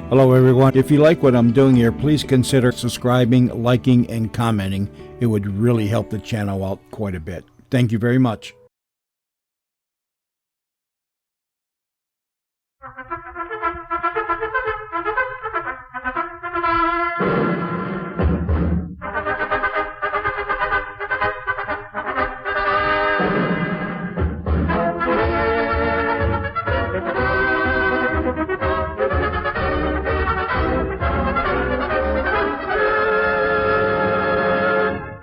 Hello everyone. If you like what I'm doing here, please consider subscribing, liking, and commenting. It would really help the channel out quite a bit. Thank you very much.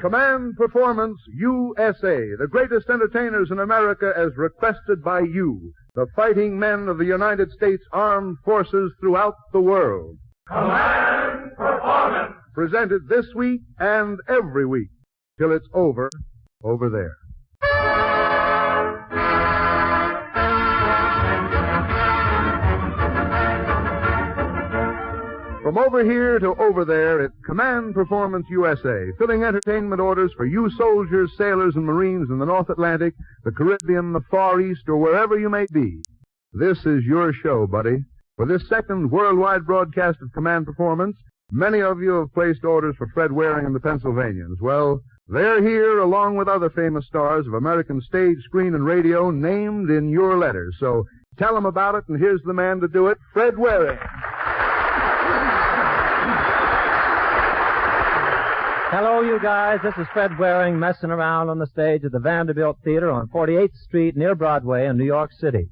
Command Performance USA, the greatest entertainers in America as requested by you, the fighting men of the United States Armed Forces throughout the world. Command Performance! Presented this week and every week till it's over there. From over here to over there, it's Command Performance USA, filling entertainment orders for you soldiers, sailors, and Marines in the North Atlantic, the Caribbean, the Far East, or wherever you may be. This is your show, buddy. For this second worldwide broadcast of Command Performance, many of you have placed orders for Fred Waring and the Pennsylvanians. Well, they're here along with other famous stars of American stage, screen, and radio named in your letters. So tell them about it, and here's the man to do it, Fred Waring. Hello, you guys. This is Fred Waring messing around on the stage at the Vanderbilt Theater on 48th Street near Broadway in New York City.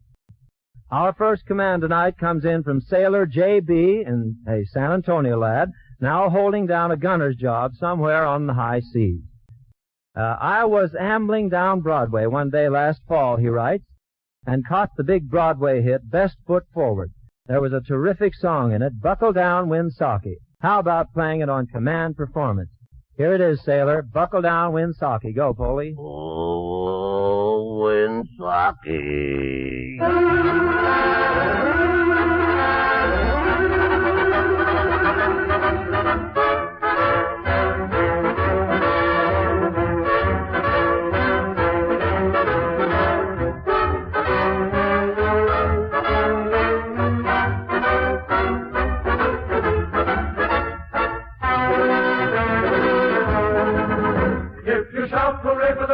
Our first command tonight comes in from Sailor J.B., and a San Antonio lad, now holding down a gunner's job somewhere on the high seas. I was ambling down Broadway one day last fall, he writes, and caught the big Broadway hit, Best Foot Forward. There was a terrific song in it, Buckle Down, Winsaki. How about playing it on Command Performance? Here it is, Sailor. Buckle down, Winsaki. Go, Polly. Oh, Winsaki.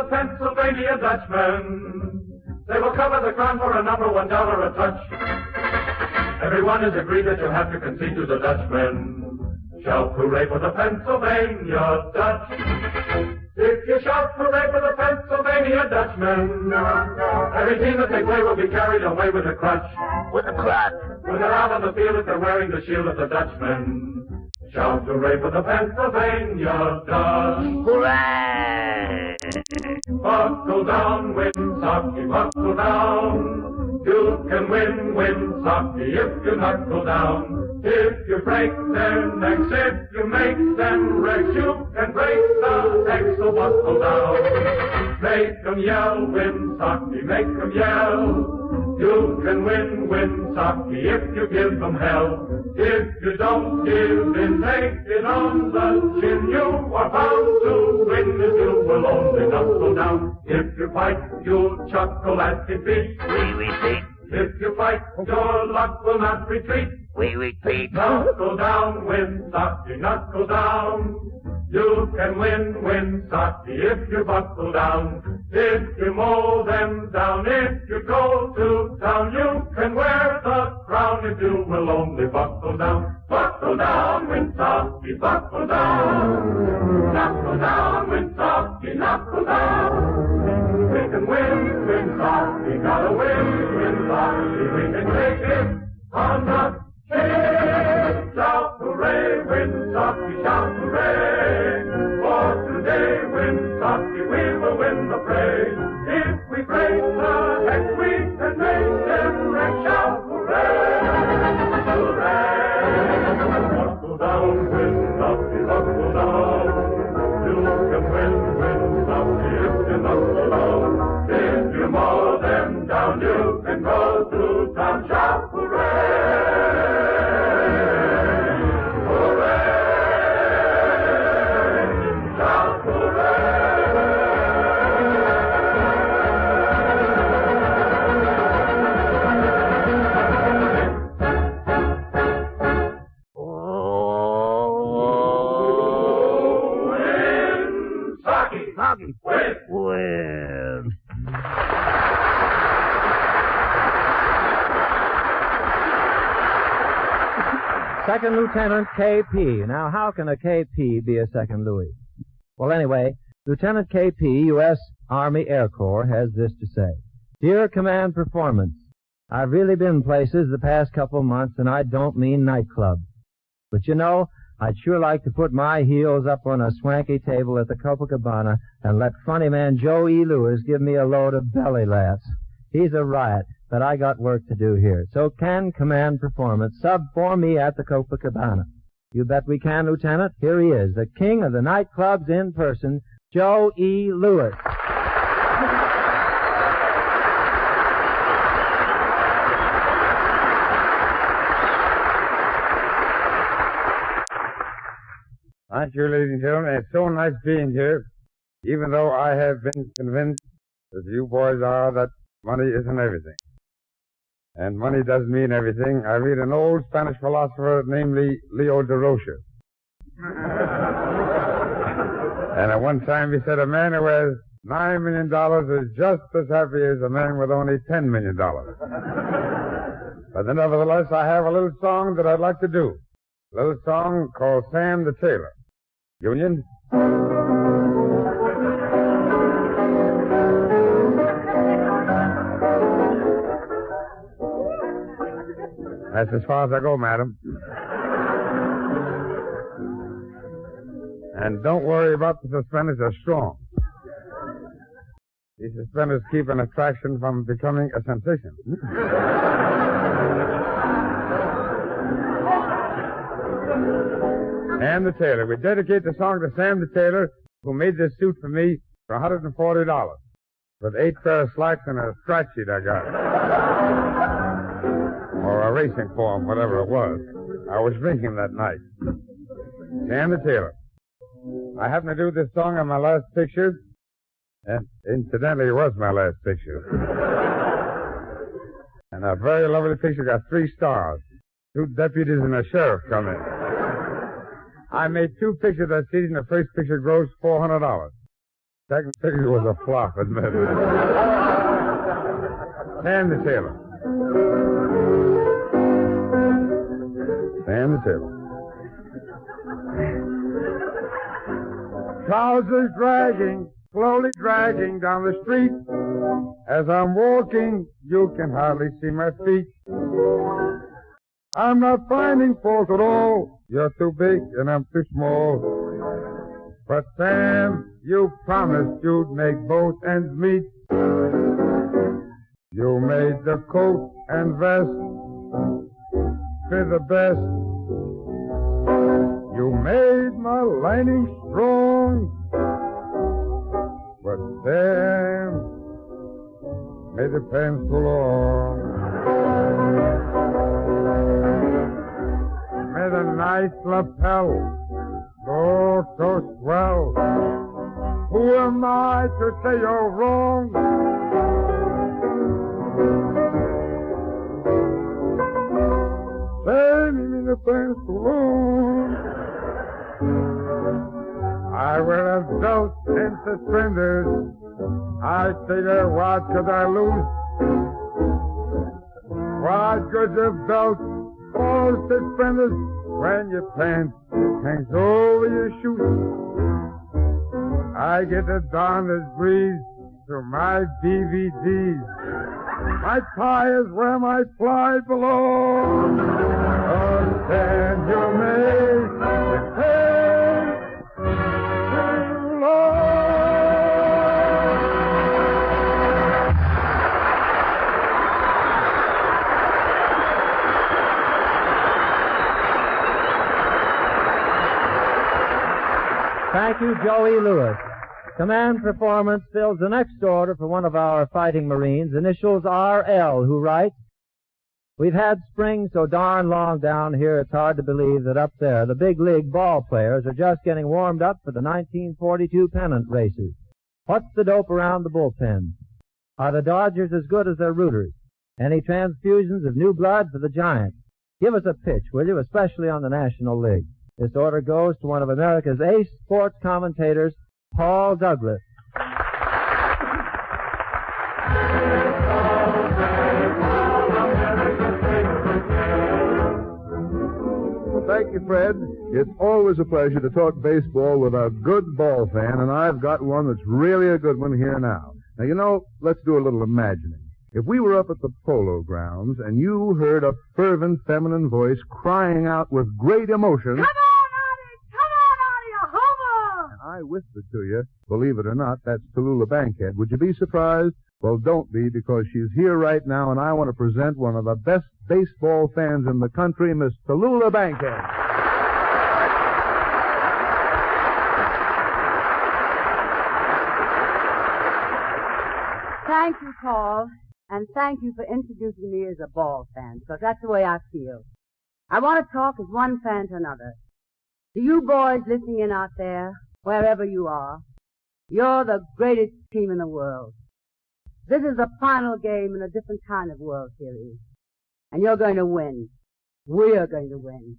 Pennsylvania Dutchmen. They will cover the ground for a number $1 a touch. Everyone has agreed that you'll have to concede to the Dutchmen. Shout hooray for the Pennsylvania Dutch. If you shout hooray for the Pennsylvania Dutchmen, every team that they play will be carried away with a crutch. With a crutch. When they're out on the field, if they're wearing the shield of the Dutchmen. Shout hooray for the Pennsylvania Dutch. Hooray! Buckle down, Winsaki, buckle down. You can win, Winsaki, if you knuckle down. If you break their necks, if you make them wrecks, you can break the necks, so buckle down. Make them yell, Winsaki, make them yell. You can win, Winsaki, if you give them hell. If you don't give in, take it on the chin. You are bound to win if you will only knuckle down. If you fight, you'll chuckle at defeat. We repeat. If you fight, your luck will not retreat. We repeat. Knuckle down, Winsaki, knuckle down. You can win, Winsaki, if you buckle down. If you mow them down, if you go to town, you can wear the crown if you will only buckle down. Buckle down, Winsaki, buckle down. Knuckle down, Winsaki, knuckle down. We can win, Winsaki, gotta win, Winsaki. We can take it on the chin. Shout hooray, Winsaki, shout hooray. For today, Winsaki, we will win the fray. If we break the hex, we can make them wreck. Shout hooray, hooray. Buckle down, Winsaki, buckle down. You can win, Winsaki, if you knuckle down. If you mow them down, you can go to town. Shout hooray. doggy. With. Well. Second Lieutenant KP. Now, how can a KP be a second Louis? Well, anyway, Lieutenant KP, U.S. Army Air Corps, has this to say. Dear Command Performance, I've really been places the past couple of months, and I don't mean nightclubs. But you know, I'd sure like to put my heels up on a swanky table at the Copacabana and let funny man Joe E. Lewis give me a load of belly laughs. He's a riot, but I got work to do here. So can Command Performance sub for me at the Copacabana? You bet we can, Lieutenant. Here he is, the king of the nightclubs in person, Joe E. Lewis. Thank you, ladies and gentlemen. It's so nice being here, even though I have been convinced, as you boys are, that money isn't everything. And money does mean everything. I read an old Spanish philosopher, namely Leo de Rocha. And at one time he said a man who has $9 million is just as happy as a man with only $10 million. But nevertheless, I have a little song that I'd like to do. A little song called Sam the Tailor. Union? That's as far as I go, madam. And don't worry about the suspenders, they're strong. These suspenders keep an attraction from becoming a sensation. Sam the Tailor. We dedicate the song to Sam the Tailor, who made this suit for me for $140 with 8 pair of slacks and a scratch sheet I got. Or a racing form, whatever it was. I was drinking that night. Sam the Tailor. I happened to do this song on my last picture, and incidentally, it was my last picture. And a very lovely picture, got 3 stars. 2 deputies and a sheriff come in. I made 2 pictures that season. The first picture grossed $400. Second picture was a flop, admittedly. Sam the Tailor. Sam the Tailor. Trousers dragging, slowly dragging down the street. As I'm walking, you can hardly see my feet. I'm not finding fault at all. You're too big and I'm too small. But Sam, you promised you'd make both ends meet. You made the coat and vest fit the best. You made my lining strong. But Sam made the pants too long. Made a nice lapel, oh, so swell. Who am I to say you're wrong? Say me the pants too long. I wear a belt and suspenders. I figure what could I lose? What good's a belt or suspenders when your pants hangs over your shoes? I get the darndest breeze through my DVDs. My tie is where my fly belongs. Oh, can you make the pants too long? Thank you, Joey Lewis. Command Performance fills the next order for one of our fighting Marines, initials RL, who writes, we've had spring so darn long down here, it's hard to believe that up there the big league ball players are just getting warmed up for the 1942 pennant races. What's the dope around the bullpens? Are the Dodgers as good as their rooters? Any transfusions of new blood for the Giants? Give us a pitch, will you, especially on the National League. This order goes to one of America's ace sports commentators, Paul Douglas. thank you, Fred. It's always a pleasure to talk baseball with a good ball fan, and I've got one that's really a good one here now. Now, you know, let's do a little imagining. If we were up at the polo grounds and you heard a fervent feminine voice crying out with great emotion... Come on, Artie, a homer! And I whispered to you, believe it or not, that's Tallulah Bankhead. Would you be surprised? Well, don't be, because she's here right now, and I want to present one of the best baseball fans in the country, Miss Tallulah Bankhead. Thank you, Paul, and thank you for introducing me as a ball fan, because that's the way I feel. I want to talk as one fan to another. To you boys listening in out there, wherever you are, you're the greatest team in the world. This is the final game in a different kind of World Series. And you're going to win. We're going to win.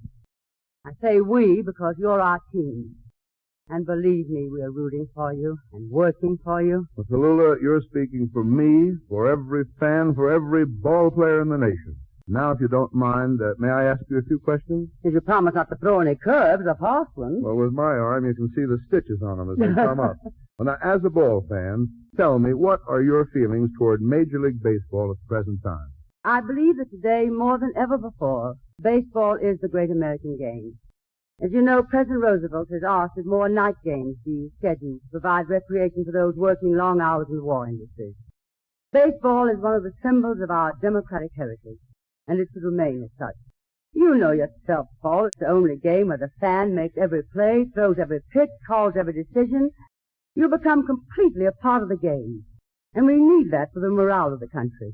I say we because you're our team. And believe me, we're rooting for you and working for you. Well, Tallulah, you're speaking for me, for every fan, for every ball player in the nation. Now, if you don't mind, may I ask you a few questions? If you promise not to throw any curves or harsh ones. Well, with my arm, you can see the stitches on them as they come up. Well, now, as a ball fan, tell me, what are your feelings toward Major League Baseball at the present time? I believe that today, more than ever before, baseball is the great American game. As you know, President Roosevelt has asked that more night games be scheduled to provide recreation for those working long hours in the war industry. Baseball is one of the symbols of our democratic heritage, and it should remain as such. You know yourself, Paul, it's the only game where the fan makes every play, throws every pitch, calls every decision. You become completely a part of the game, and we need that for the morale of the country.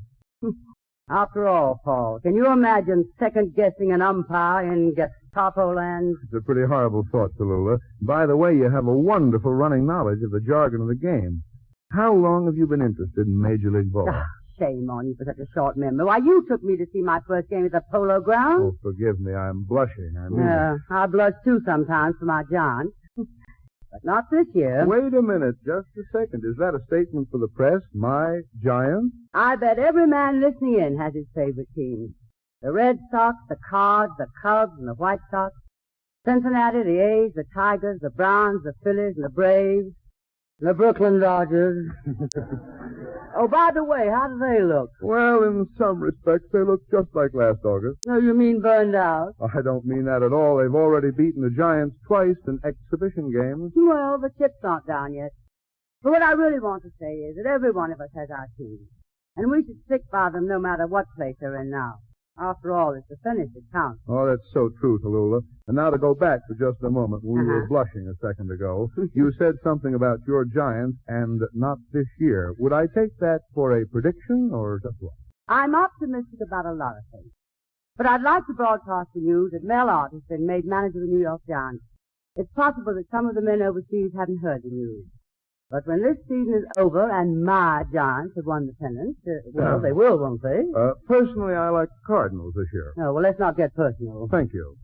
After all, Paul, can you imagine second-guessing an umpire in Gestapo land? It's a pretty horrible thought, Tallulah. By the way, you have a wonderful running knowledge of the jargon of the game. How long have you been interested in Major League Ball? Ah, shame on you for such a short memory. Why, you took me to see my first game at the Polo Grounds. Oh, forgive me. I'm blushing. I mean it. I blush, too, sometimes for my John. But not this year. Wait a minute, just a second. Is that a statement for the press? My Giants? I bet every man listening in has his favorite team. The Red Sox, the Cards, the Cubs, and the White Sox. Cincinnati, the A's, the Tigers, the Browns, the Phillies, and the Braves. And the Brooklyn Dodgers. Oh, by the way, how do they look? Well, in some respects, they look just like last August. No, you mean burned out? I don't mean that at all. They've already beaten the Giants twice in exhibition games. Well, the chip's not down yet. But what I really want to say is that every one of us has our team. And we should stick by them no matter what place they're in now. After all, it's the finish that counts. Oh, that's so true, Tallulah. And now to go back for just a moment. We were blushing a second ago. You said something about your Giants and not this year. Would I take that for a prediction or just what? I'm optimistic about a lot of things. But I'd like to broadcast the news that Mel Ott has been made manager of the New York Giants. It's possible that some of the men overseas haven't heard the news. But when this season is over and my Giants have won the pennant, well, they will, won't they? Personally, I like the Cardinals this year. Oh, well, let's not get personal. Thank you.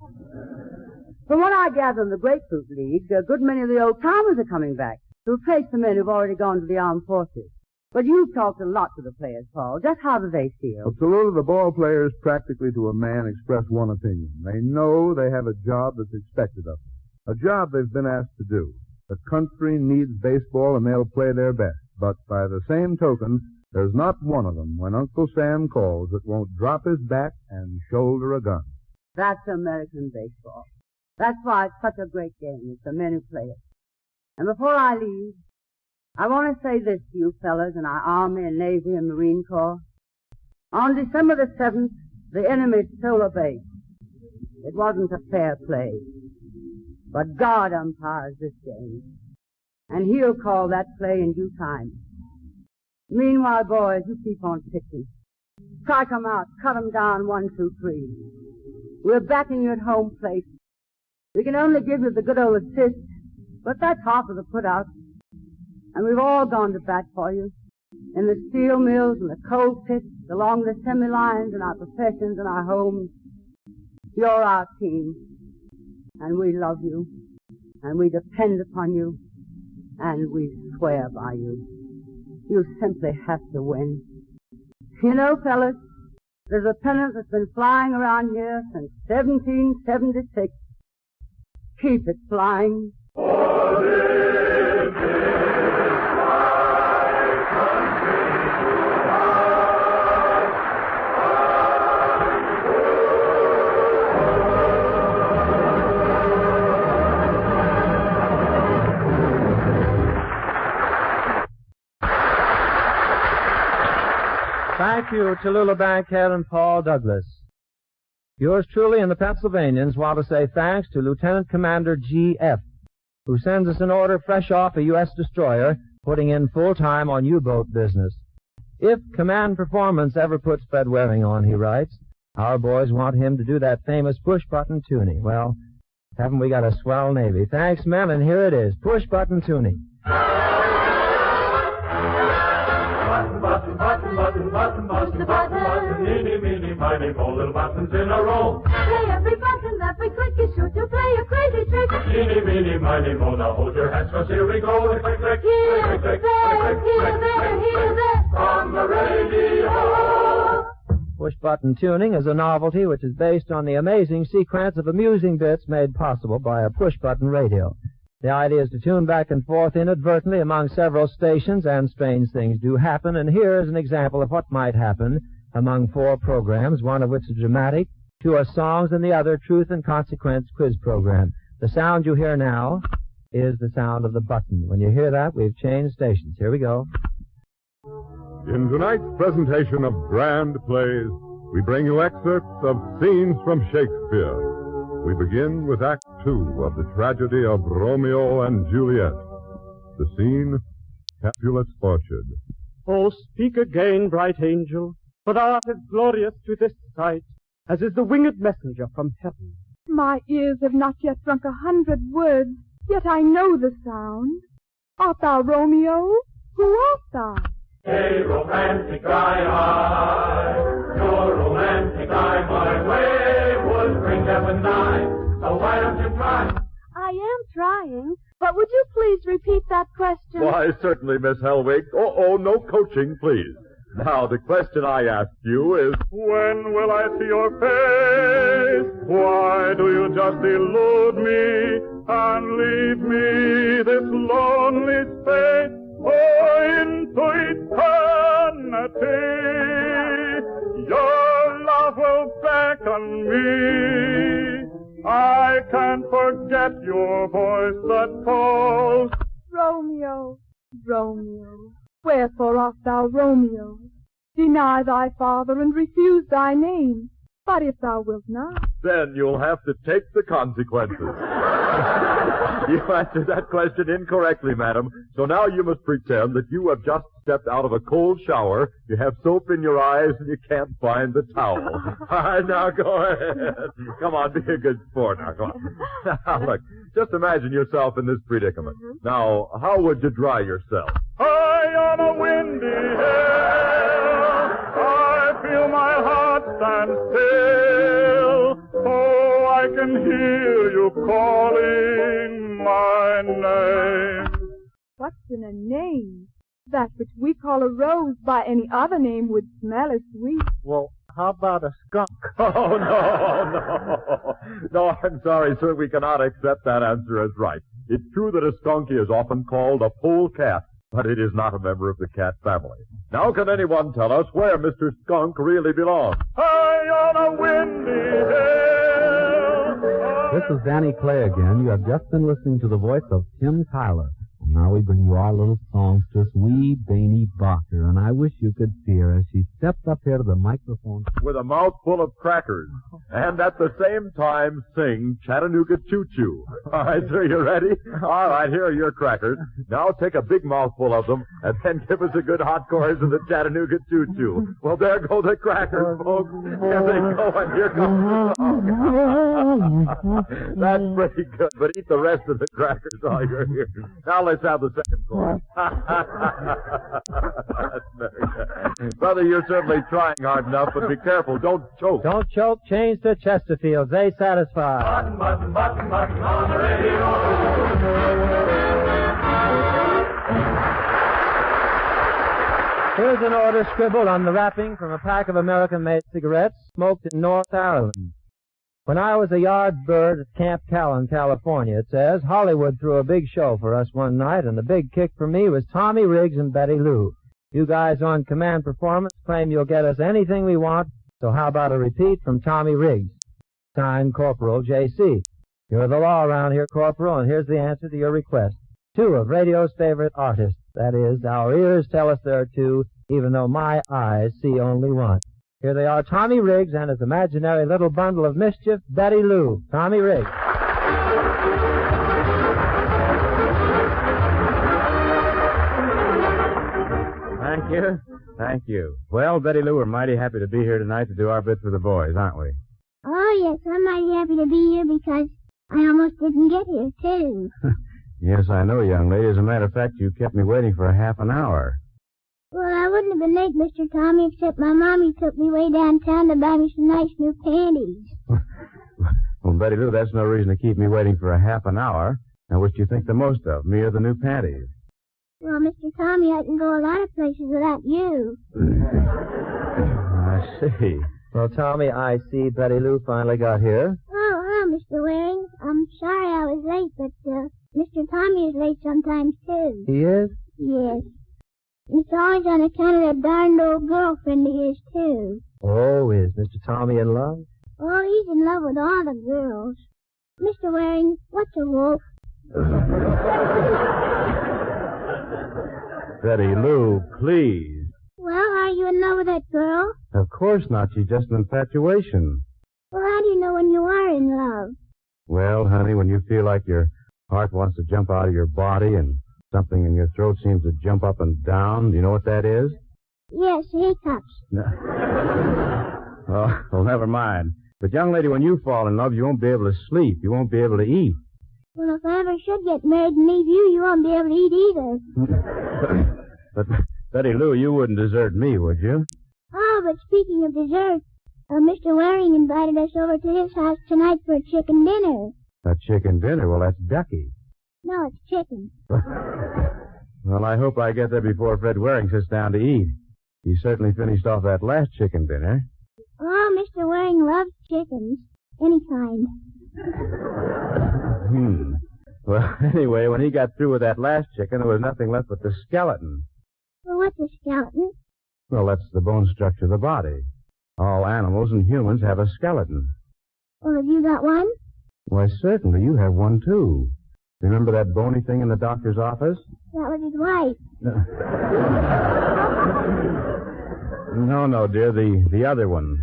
From what I gather in the Grapefruit League, a good many of the old-timers are coming back to replace the men who've already gone to the armed forces. But you've talked a lot to the players, Paul. Just how do they feel? Well, Tallulah, the ball players practically to a man express one opinion. They know they have a job that's expected of them, a job they've been asked to do. The country needs baseball, and they'll play their best. But by the same token, there's not one of them, when Uncle Sam calls, that won't drop his bat and shoulder a gun. That's American baseball. That's why it's such a great game. It's the men who play it. And before I leave, I want to say this to you fellas in our Army and Navy and Marine Corps. On December the 7th, the enemy stole a base. It wasn't a fair play. But God umpires this game, and He'll call that play in due time. Meanwhile, boys, you keep on pitching. Strike 'em out, cut 'em down, 1, 2, 3. We're backing you at home plate. We can only give you the good old assist, but that's half of the put-out. And we've all gone to bat for you, in the steel mills and the coal pits, along the semi-lines in our professions and our homes. You're our team. And we love you, and we depend upon you, and we swear by you. You simply have to win. You know, fellas, There's a pennant that's been flying around here since 1776. Keep it flying. Thank you, Tallulah Bankhead and Paul Douglas. Yours truly and the Pennsylvanians want to say thanks to Lieutenant Commander G.F., who sends us an order fresh off a U.S. destroyer, putting in full time on U-boat business. If command performance ever puts Fred Waring on, he writes, our boys want him to do that famous push-button tuning. Well, haven't we got a swell Navy? Thanks, men, and here it is, push-button tuning. Button, button, button, button, button, button, button, meeny, meeny, miny, mo, little buttons in a row. Play every button that we click, you shoot, you play a crazy trick. Meeny, meeny, miny, mo, now hold your hats, 'cause here we go. Click, click, Here, click, click, there, click, here, click, there, click, here, click, there. on the radio. Push-button tuning is a novelty which is based on the amazing sequence of amusing bits made possible by a push-button radio. The idea is to tune back and forth inadvertently among several stations, and strange things do happen, and here is an example of what might happen among 4 programs, one of which is dramatic, 2 are songs, and the other truth and consequence quiz program. The sound you hear now is the sound of the button. When you hear that, we've changed stations. Here we go. In tonight's presentation of grand plays, we bring you excerpts of scenes from Shakespeare. We begin with Act 2 of the tragedy of Romeo and Juliet. The scene, Capulet's orchard. Oh, speak again, bright angel, for thou art as glorious to this sight as is the winged messenger from heaven. My ears have not yet drunk 100 words, yet I know the sound. Art thou Romeo? Who art thou? Hey, romantic eye, your romantic eye, my way would bring heaven nigh. So why don't you try? I am trying, but would you please repeat that question? Why, certainly, Miss Hellwig. Oh, no coaching, please. Now, the question I asked you is, when will I see your face? Why do you just elude me and leave me this lonely space? Oh, into eternity, your love will beckon me. I can't forget your voice that calls. Romeo, Romeo, wherefore art thou Romeo? Deny thy father and refuse thy name. But if thou wilt not, Then you'll have to take the consequences. You answered that question incorrectly, madam. So now you must pretend that you have just stepped out of a cold shower, you have soap in your eyes, and you can't find the towel. All right, now go ahead. Come on, be a good sport. Now, come on. Now, look, just imagine yourself in this predicament. Now, how would you dry yourself? High on a windy hill, I feel my heart stand still. Oh, I can hear you calling my name. what's in a name? That which we call a rose by any other name would smell as sweet. Well, how about a skunk? Oh, no. No, I'm sorry, sir. We cannot accept that answer as right. It's true that a skunk is often called a polecat, but it is not a member of the cat family. Now, can anyone tell us where Mr. Skunk really belongs? High on a windy hill. This is Danny Clay again. You have just been listening to the voice of Tim Tyler. And now we bring you our little songstress, wee Bainey Barker. And I wish you could see her as she stepped up here to the microphone. With a mouthful of crackers. And at the same time sing Chattanooga Choo Choo. All right, sir, you ready? All right, here are your crackers. Now take a big mouthful of them and then give us a good hot chorus of the Chattanooga Choo Choo. Well, there go the crackers, folks. Here they go, and here comes the song. That's pretty good, but eat the rest of the crackers while you're here. Now let's have the second chorus. That's very good. Brother, you're certainly trying hard enough, but be careful. Don't choke. Don't choke. Change to Chesterfield. They satisfy. Button, button, button, button on the radio. Here's an order scribbled on the wrapping from a pack of American-made cigarettes smoked in North Ireland. When I was a yard bird at Camp Callan, California, it says, Hollywood threw a big show for us one night, and the big kick for me was Tommy Riggs and Betty Lou. You guys on Command Performance claim you'll get us anything we want, so how about a repeat from Tommy Riggs? Signed, Corporal J.C. You're the law around here, Corporal, and here's the answer to your request. 2 of radio's favorite artists. That is, our ears tell us there are 2, even though my eyes see only 1. Here they are, Tommy Riggs and his imaginary little bundle of mischief, Betty Lou. Tommy Riggs. Thank you. Thank you. Well, Betty Lou, we're mighty happy to be here tonight to do our bit for the boys, aren't we? Oh, yes, I'm mighty happy to be here because I almost didn't get here, too. Yes, I know, young lady. As a matter of fact, you kept me waiting for a half an hour. Well, I wouldn't have been late, Mr. Tommy, except my mommy took me way downtown to buy me some nice new panties. Well, Betty Lou, that's no reason to keep me waiting for a half an hour. Now, which do you think the most of, me or the new panties? Well, Mr. Tommy, I can go a lot of places without you. I see. Well, Tommy, I see Betty Lou finally got here. Oh, hello, Mr. Waring. I'm sorry I was late, but, Mr. Tommy is late sometimes, too. He is? Yes. It's always on account of that darned old girlfriend of his, too. Oh, is Mr. Tommy in love? Oh, he's in love with all the girls. Mr. Waring, what's a wolf? Betty Lou, please. Well, are you in love with that girl? Of course not. She's just an infatuation. Well, how do you know when you are in love? Well, honey, when you feel like your heart wants to jump out of your body and something in your throat seems to jump up and down, do you know what that is? Yes, hiccups. No. Oh, well, never mind. But, young lady, when you fall in love, you won't be able to sleep. You won't be able to eat. Well, if I ever should get married and leave you, you won't be able to eat either. But, Betty Lou, you wouldn't desert me, would you? Oh, but speaking of dessert, Mr. Waring invited us over to his house tonight for a chicken dinner. A chicken dinner? Well, that's ducky. No, it's chicken. Well, I hope I get there before Fred Waring sits down to eat. He certainly finished off that last chicken dinner. Oh, Mr. Waring loves chickens. Any kind. Well, anyway, when he got through with that last chicken, there was nothing left but the skeleton. Well, what's a skeleton? Well, that's the bone structure of the body. All animals and humans have a skeleton. Well, have you got one? Why, certainly, you have one, too. Remember that bony thing in the doctor's office? That was his wife. No, dear, the other one.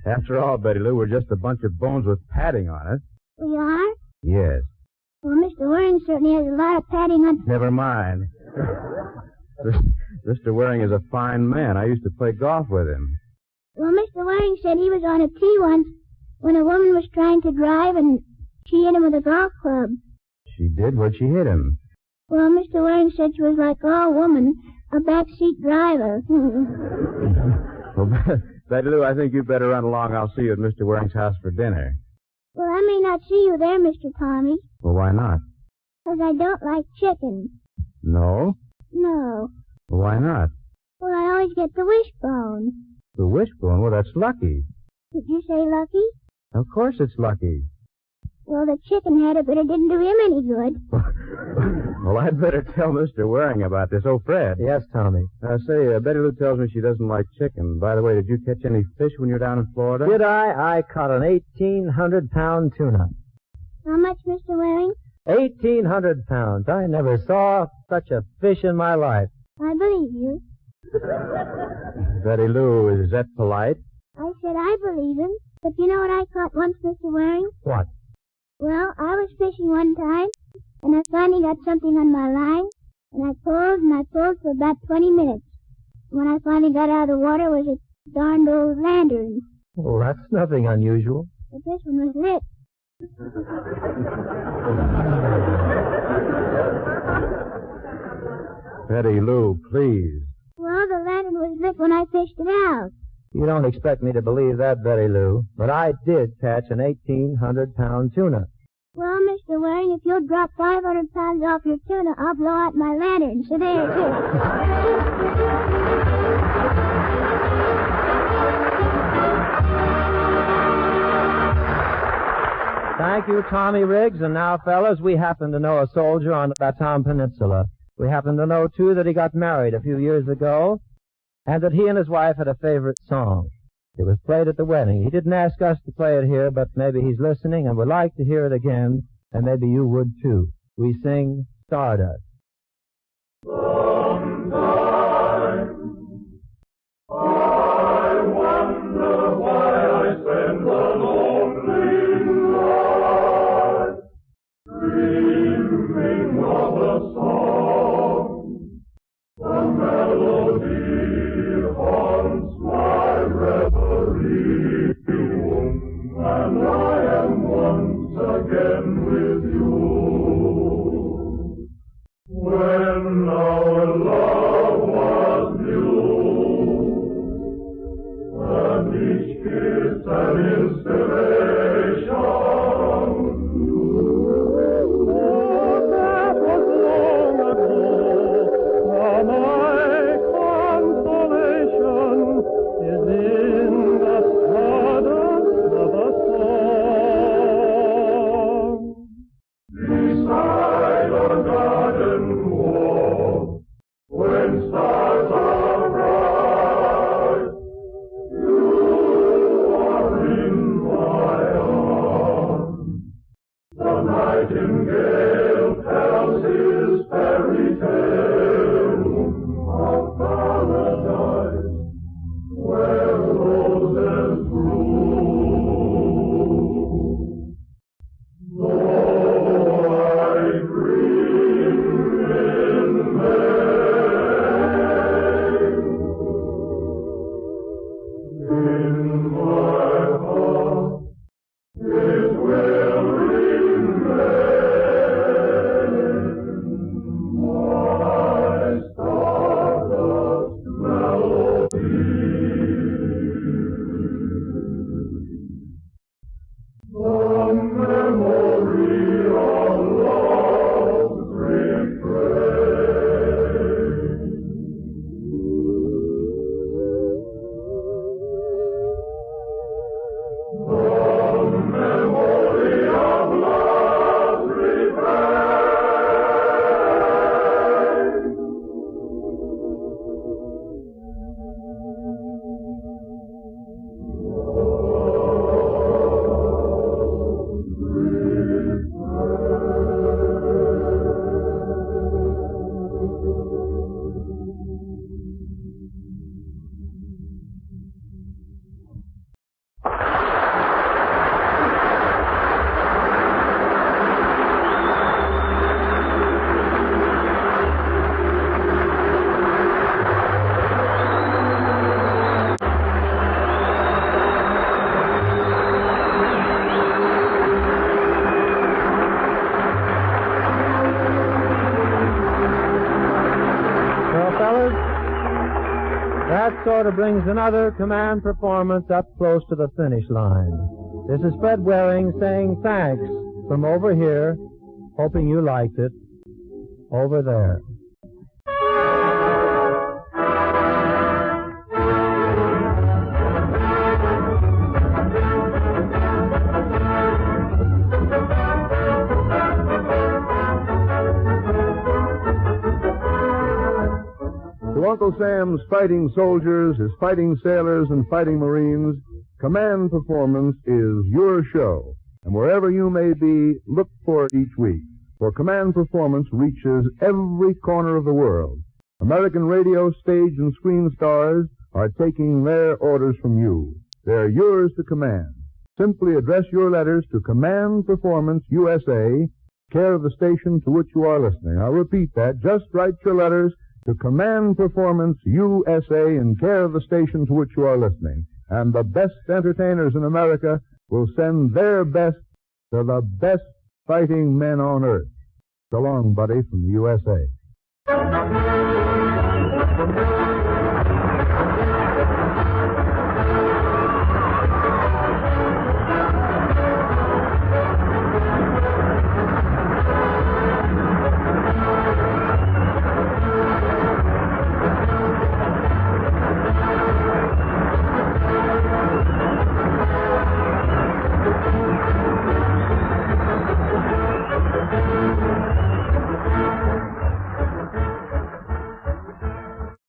After all, Betty Lou, we're just a bunch of bones with padding on it. We are? Yes. Well, Mr. Waring certainly has a lot of padding on... Never mind. Mr. Waring is a fine man. I used to play golf with him. Well, Mr. Waring said he was on a tee once when a woman was trying to drive and she hit him with a golf club. She did? Where'd she hit him? Well, Mr. Waring said she was like all woman, a backseat driver. Well, Betty Lou, I think you'd better run along. I'll see you at Mr. Waring's house for dinner. Well, I may not see you there, Mr. Tommy. Well, why not? 'Cause I don't like chicken. No? No. Well, why not? Well, I always get the wishbone. The wishbone? Well, that's lucky. Did you say lucky? Of course it's lucky. Well, the chicken had it, but it didn't do him any good. Well, I'd better tell Mr. Waring about this. Oh, Fred. Yes, Tommy. Say, Betty Lou tells me she doesn't like chicken. By the way, did you catch any fish when you were down in Florida? Did I? I caught an 1,800-pound tuna. How much, Mr. Waring? 1,800 pounds. I never saw such a fish in my life. I believe you. Betty Lou, is that polite? I said I believe him. But you know what I caught once, Mr. Waring? What? Well, I was fishing one time, and I finally got something on my line, and I pulled for about 20 minutes. When I finally got out of the water, it was a darned old lantern. Well, that's nothing unusual. But this one was lit. Betty Lou, please. Well, the lantern was lit when I fished it out. You don't expect me to believe that, Betty Lou, but I did catch an 1,800-pound tuna. Well, Mr. Waring, if you'll drop 500 pounds off your tuna, I'll blow out my lantern. So there it is. Thank you, Tommy Riggs. And now, fellas, we happen to know a soldier on the Bataan Peninsula. We happen to know, too, that he got married a few years ago, and that he and his wife had a favorite song. It was played at the wedding. He didn't ask us to play it here, but maybe he's listening and would like to hear it again, and maybe you would, too. We sing Stardust. Sometimes I wonder why I spend a lonely night dreaming of a song. The melody haunts my reverie, and I am once again with you. When our love was new, and each kiss an inspiration. Oh, that was long ago. My consolation is in the stardust of a song. Beside a garden wall, when stars are bright, you are in my arms. The nightingale tells his fairy tale of paradise, where roses bloom. Though I dream in vain, in my heart it will remain my stardust melody. The memory of love's refrain. The memory of love's refrain. Well, fellas, that sort of brings another command performance up close to the finish line. This is Fred Waring saying thanks from over here, hoping you liked it, over there. To Uncle Sam's fighting soldiers, his fighting sailors, and fighting Marines, Command Performance is your show. And wherever you may be, look for it each week. For Command Performance reaches every corner of the world. American radio, stage, and screen stars are taking their orders from you. They're yours to command. Simply address your letters to Command Performance, USA, care of the station to which you are listening. I'll repeat that. Just write your letters to Command Performance, USA, in care of the station to which you are listening. And the best entertainers in America will send their best to the best fighting men on earth. So long, buddy, from the USA.